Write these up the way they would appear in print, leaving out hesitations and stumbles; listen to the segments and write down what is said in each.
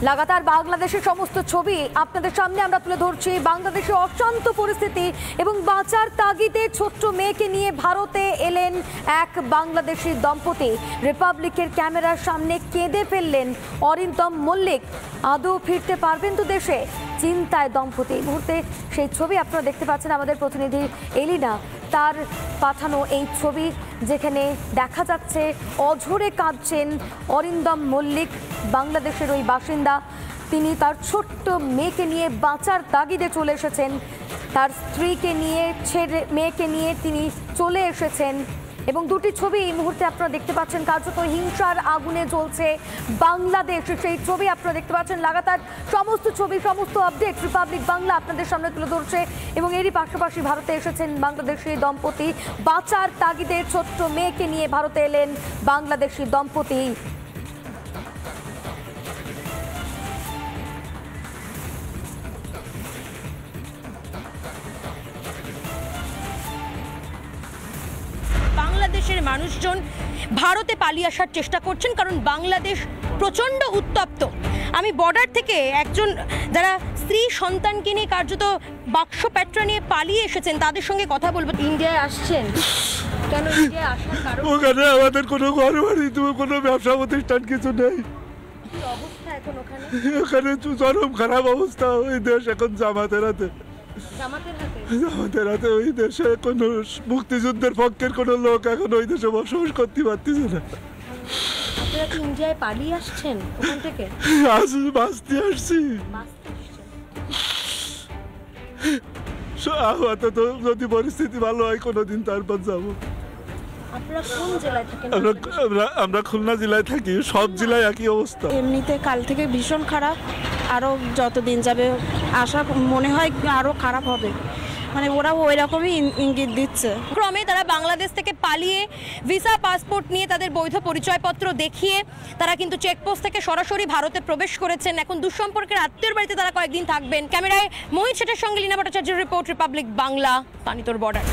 লাগাতার বাংলাদেশের সমস্ত ছবি আপনাদের সামনে আমরা তুলে ধরছি। বাংলাদেশের অশান্ত পরিস্থিতি এবং বাঁচার তাগিদে ছোট্ট মেয়েকে নিয়ে ভারতে এলেন এক বাংলাদেশি দম্পতি। রিপাবলিকের ক্যামেরার সামনে কেঁদে ফেললেন অরিন্দম মল্লিক। আদৌ ফিরতে পারবেন তো দেশে? চিন্তায় দম্পতি। এই মুহূর্তে সেই ছবি আপনারা দেখতে পাচ্ছেন আমাদের প্রতিনিধি এলিনা তার পাঠানো এই ছবি, যেখানে দেখা যাচ্ছে অঝরে কাঁদছেন অরিন্দম মল্লিক, বাংলাদেশের ওই বাসিন্দা। তিনি তার ছোট্ট মেয়েকে নিয়ে বাঁচার তাগিদে চলে এসেছেন, তার স্ত্রীকে নিয়ে মেয়েকে নিয়ে তিনি চলে এসেছেন। এবং দুটি ছবি এই মুহূর্তে আপনারা দেখতে পাচ্ছেন, কার্যত হিংসার আগুনে জ্বলছে বাংলাদেশ। সেই ছবি আপনারা দেখতে পাচ্ছেন। লাগাতার সমস্ত ছবি, সমস্ত আপডেট রিপাবলিক বাংলা আপনাদের সামনে তুলে ধরছে। এবং এরই পাশাপাশি ভারতে এসেছেন বাংলাদেশি দম্পতি। বাঁচার তাগিদে ছোট্ট মেয়েকে নিয়ে ভারতে এলেন বাংলাদেশি দম্পতি। বাংলাদেশের মানুষজন ভারতে পালিয়ে আসার চেষ্টা করছেন, কারণ বাংলাদেশ প্রচণ্ড উত্তপ্ত। আমি বর্ডার থেকে একজন যারা স্ত্রী সন্তানকে নিয়ে কার্যত বাক্স প্যাট্রা নিয়ে পালিয়ে এসেছেন তাদের সঙ্গে কথা বলবো। ইন্ডিয়ায় আসছেন কেন? ইন্ডিয়ায় আসার কারণ? ওখানে আমাদের কোনো ঘর বাড়ি, কোনো ব্যবসা প্রতিষ্ঠান কিছু নেই। কি অবস্থা এখন ওখানে? ওখানে চরম খারাপ অবস্থা। ওই দেশ এখন জামাতের হাতে। জামাতের হাতে। ওই দেশে কোনো মুক্তিযুদ্ধের পক্ষের কোনো লোক এখন ওই দেশে বসবাস করতে পারতেছে না। আপনারা কি ইন্ডিয়ায় পালিয়ে আসছেন ওখান থেকে? বাঁচতে আসছি। আপাতত যদি পরিস্থিতি ভালো হয় কোনোদিন তারপর যাবো। আপনারা কোন জেলায় থাকেন? আমরা খুলনা জেলায় থাকি। সব জেলায় একই অবস্থা। এমনিতে কাল থেকে ভীষণ খারাপ, আরও যতদিন যাবে আশা মনে হয় আরও খারাপ হবে। মানে ওরা ওই রকমই ইঙ্গিত দিচ্ছে। ক্রমে তারা বাংলাদেশ থেকে পালিয়ে ভিসা পাসপোর্ট নিয়ে তাদের বৈধ পরিচয়পত্র দেখিয়ে তারা কিন্তু চেকপোস্ট থেকে সরাসরি ভারতে প্রবেশ করেছেন। এখন দুঃসম্পর্কের আত্মীয়র বাড়িতে তারা কয়েকদিন থাকবেন। ক্যামেরায় মোহিত শেঠের সঙ্গে লীনা ভট্টাচার্যের রিপোর্ট, রিপাবলিক বাংলা, পানিতোর বর্ডার।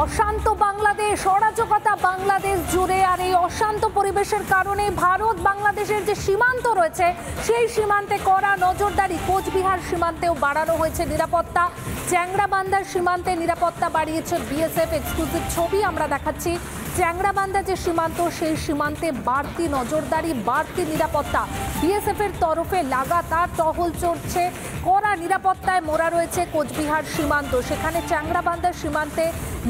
অশান্ত বাংলাদেশ, অরাজকতা বাংলাদেশ জুড়ে। আর এই অশান্ত পরিবেশের কারণে ভারত বাংলাদেশের যে সীমান্ত রয়েছে সেই সীমান্তে কড়া নজরদারি। কোচবিহার সীমান্তেও বাড়ানো হয়েছে নিরাপত্তা। চ্যাংড়াবান্ধার সীমান্তে নিরাপত্তা বাড়িয়েছে বিএসএফ। এক্সক্লুসিভ ছবি আমরা দেখাচ্ছি। চ্যাংড়াবান্ধা যে সীমান্ত, সেই সীমান্তে বাড়তি নজরদারি, বাড়তি নিরাপত্তা। বিএসএফ এর তরফে লাগাতার টহল চলছে। কড়া নিরাপত্তায় মোড়া রয়েছে কোচবিহার সীমান্ত। সেখানে চ্যাংড়াবান্ধার সীমান্তে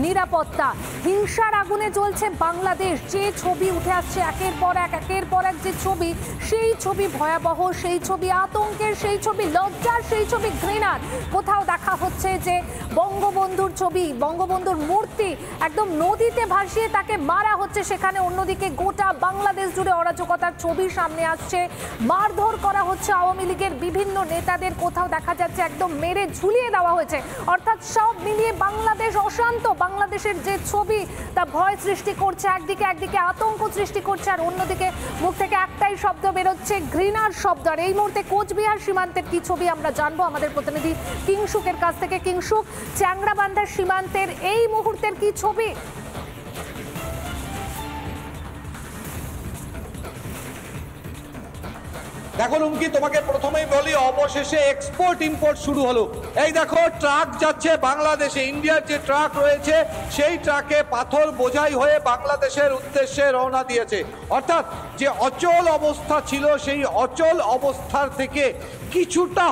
নিরাপত্তা। হিংসার আগুনে জ্বলছে বাংলাদেশ। যে ছবি উঠে আসছে একের পর এক যে ছবি, সেই ছবি ভয়াবহ, সেই ছবি আতঙ্কের, সেই ছবি লজ্জার, সেই ছবি ঘৃণার। কোথাও দেখা হচ্ছে যে বঙ্গবন্ধুর ছবি, বঙ্গবন্ধুর মূর্তি একদম নদীতে ভাসিয়ে তাকে মারা হচ্ছে। সেখানে অন্যদিকে গোটা বাংলাদেশ জুড়ে অরাজকতার ছবি সামনে আসছে। মারধর করা হচ্ছে আওয়ামী লীগের বিভিন্ন নেতাদের। কোথাও দেখা যাচ্ছে একদম মেরে ঝুলিয়ে দেওয়া হয়েছে। অর্থাৎ সব মিলিয়ে বাংলাদেশ অশান্ত। বাংলাদেশের যে ছবি তা ভয় সৃষ্টি করছে, একদিকে আতঙ্ক সৃষ্টি করছে, আর অন্যদিকে মুখ থেকে একটাই শব্দ বেরোচ্ছে, ঘৃণার শব্দ। আর এই মুহূর্তে কোচবিহার সীমান্তের কি ছবি আমরা জানবো আমাদের প্রতিনিধি কিংসুকের কাছ থেকে। কিংসুক, চ্যাংড়াবান্ধার সীমান্তের এই মুহূর্তের কি ছবি? দেখো রুমকি, তোমাকে প্রথমেই বলি, অবশেষে এক্সপোর্ট ইম্পোর্ট শুরু হলো। এই দেখো ট্রাক যাচ্ছে বাংলাদেশে। ইন্ডিয়ার যে ট্রাক রয়েছে সেই ট্রাকে পাথর বোঝাই হয়ে বাংলাদেশের উদ্দেশ্যে রওনা দিয়েছে। অর্থাৎ যে অচল অবস্থা ছিল সেই অচল অবস্থার থেকে কিছুটা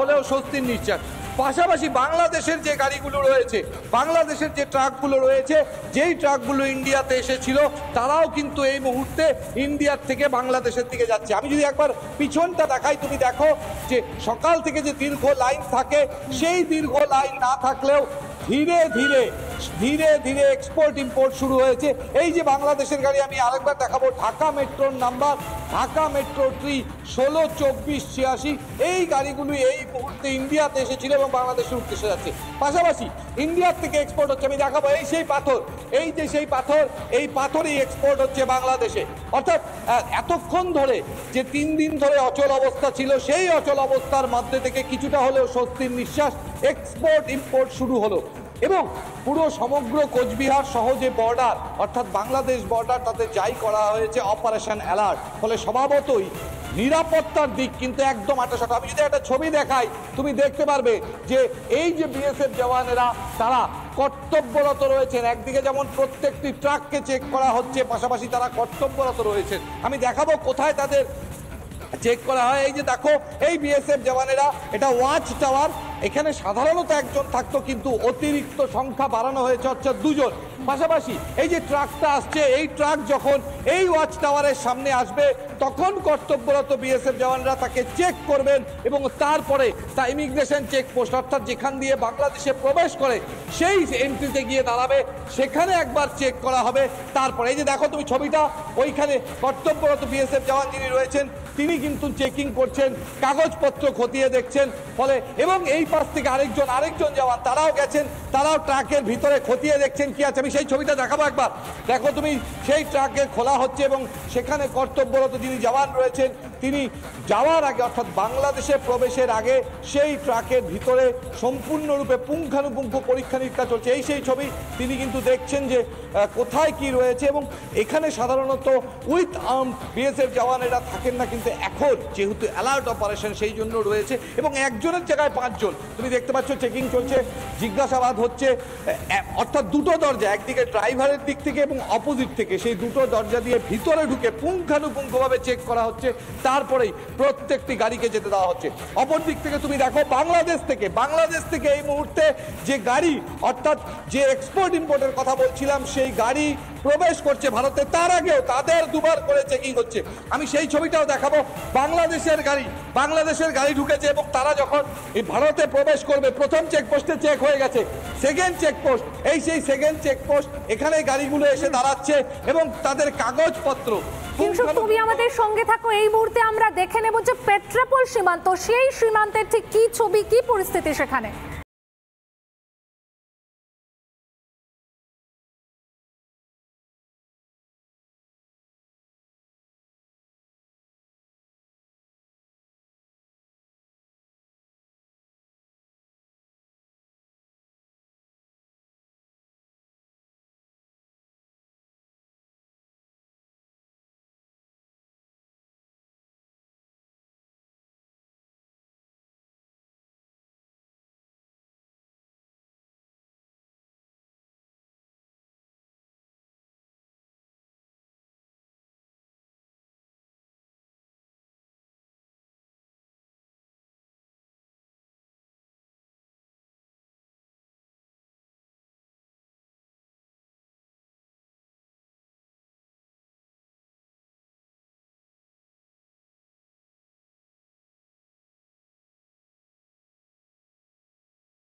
হলেও স্বস্তির নিশ্বাস। পাশাপাশি বাংলাদেশের যে গাড়িগুলো রয়েছে, বাংলাদেশের যে ট্রাকগুলো রয়েছে, যেই ট্রাকগুলো ইন্ডিয়াতে এসেছিল তারাও কিন্তু এই মুহূর্তে ইন্ডিয়ার থেকে বাংলাদেশের দিকে যাচ্ছে। আমি যদি একবার পিছনটা দেখাই, তুমি দেখো যে সকাল থেকে যে দীর্ঘ লাইন থাকে সেই দীর্ঘ লাইন না থাকলেও ধীরে ধীরে এক্সপোর্ট ইম্পোর্ট শুরু হয়েছে। এই যে বাংলাদেশের গাড়ি, আমি আরেকবার দেখাবো, ঢাকা মেট্রোর নাম্বার, ঢাকা মেট্রো ট্রি 162486। এই গাড়িগুলো এই মুহূর্তে ইন্ডিয়াতে এসেছিল এবং বাংলাদেশের উদ্দেশ্যে যাচ্ছে। পাশাপাশি ইন্ডিয়ার থেকে এক্সপোর্ট হচ্ছে। আমি দেখাবো এই সেই পাথর, এই যে সেই পাথর, এই পাথরই এক্সপোর্ট হচ্ছে বাংলাদেশে। অর্থাৎ এতক্ষণ ধরে যে 3 দিন ধরে অচল অবস্থা ছিল, সেই অচল অবস্থার মধ্যে থেকে কিছুটা হলেও স্বস্তির নিঃশ্বাস। এক্সপোর্ট ইম্পোর্ট শুরু হলো। এবং পুরো সমগ্র কোচবিহার সহ যে বর্ডার অর্থাৎ বাংলাদেশ বর্ডার তাতে যাই করা হয়েছে অপারেশন অ্যালার্ট। ফলে স্বভাবতই নিরাপত্তার দিক কিন্তু একদম আটাশাটা। আমি যদি একটা ছবি দেখাই তুমি দেখতে পারবে যে এই যে বিএসএফ জওয়ানেরা তারা কর্তব্যরত রয়েছেন। একদিকে যেমন প্রত্যেকটি ট্রাককে চেক করা হচ্ছে, পাশাপাশি তারা কর্তব্যরত রয়েছেন। আমি দেখাবো কোথায় তাদের চেক করা হয়। এই যে দেখো এই বিএসএফ জওয়ানেরা, এটা ওয়াচ টাওয়ার, এখানে সাধারণত একজন থাকতো কিন্তু অতিরিক্ত সংখ্যা বাড়ানো হয়েছে অর্থাৎ দুজন। পাশাপাশি এই যে ট্রাকটা আসছে, এই ট্রাক যখন এই ওয়াচ টাওয়ারের সামনে আসবে তখন কর্তব্যরত বিএসএফ জওয়ানরা তাকে চেক করবেন এবং তারপরে তা ইমিগ্রেশন চেকপোস্ট অর্থাৎ যেখান দিয়ে বাংলাদেশে প্রবেশ করে সেই এন্ট্রিতে গিয়ে দাঁড়াবে, সেখানে একবার চেক করা হবে। তারপরে এই যে দেখো তুমি ছবিটা, ওইখানে কর্তব্যরত বিএসএফ জওয়ান যিনি রয়েছেন তিনি কিন্তু চেকিং করছেন, কাগজপত্র খতিয়ে দেখছেন। ফলে এবং এই পাশ থেকে আরেকজন জওয়ান তারাও গেছেন, তারাও ট্রাকের ভিতরে খতিয়ে দেখছেন কি আছে। আমি সেই ছবিটা দেখাবো একবার। দেখো তুমি সেই ট্রাকে খোলা হচ্ছে এবং সেখানে কর্তব্যরত যিনি জওয়ান রয়েছেন তিনি যাওয়ার আগে অর্থাৎ বাংলাদেশে প্রবেশের আগে সেই ট্রাকের ভিতরে সম্পূর্ণরূপে পুঙ্খানুপুঙ্খ পরীক্ষা নিরীক্ষা চলছে। এই সেই ছবি, তিনি কিন্তু দেখছেন যে কোথায় কি রয়েছে। এবং এখানে সাধারণত উইথ আর্ম বিএসএফ জওয়ানেরা থাকেন না, কিন্তু এখন যেহেতু অ্যালার্ট অপারেশন সেই জন্য রয়েছে এবং একজনের জায়গায় 5 জন। তুমি দেখতে পাচ্ছ চেকিং চলছে, জিজ্ঞাসাবাদ হচ্ছে, অর্থাৎ দুটো দরজা, একদিকে ড্রাইভারের দিক থেকে এবং অপোজিট থেকে, সেই দুটো দরজা দিয়ে ভিতরে ঢুকে পুঙ্খানুপুঙ্খভাবে চেক করা হচ্ছে। তারপরেই প্রত্যেকটি গাড়িকে যেতে দেওয়া হচ্ছে। অপর দিক থেকে তুমি দেখো বাংলাদেশ থেকে এই মুহূর্তে যে গাড়ি অর্থাৎ যে এক্সপোর্ট ইম্পোর্টের কথা বলছিলাম সেই গাড়ি প্রবেশ করছে ভারতে, তার আগেও তাদের দুবার করে চেকিং হচ্ছে। আমি সেই ছবিটাও দেখাবো। বাংলাদেশের গাড়ি ঢুকেছে এবং তারা যখন এই ভারতে প্রবেশ করবে প্রথম চেকপোস্টে চেক হয়ে গেছে, সেকেন্ড চেকপোস্ট, এই সেই সেকেন্ড চেকপোস্ট, এখানে গাড়িগুলো এসে দাঁড়াচ্ছে এবং তাদের কাগজপত্র। কিন্তু তুমি আমাদের সঙ্গে থাকো, এই মুহূর্তে আমরা দেখে নেব যে পেট্রাপোল সীমান্ত, সেই সীমান্তের ঠিক কি ছবি, কি পরিস্থিতি সেখানে।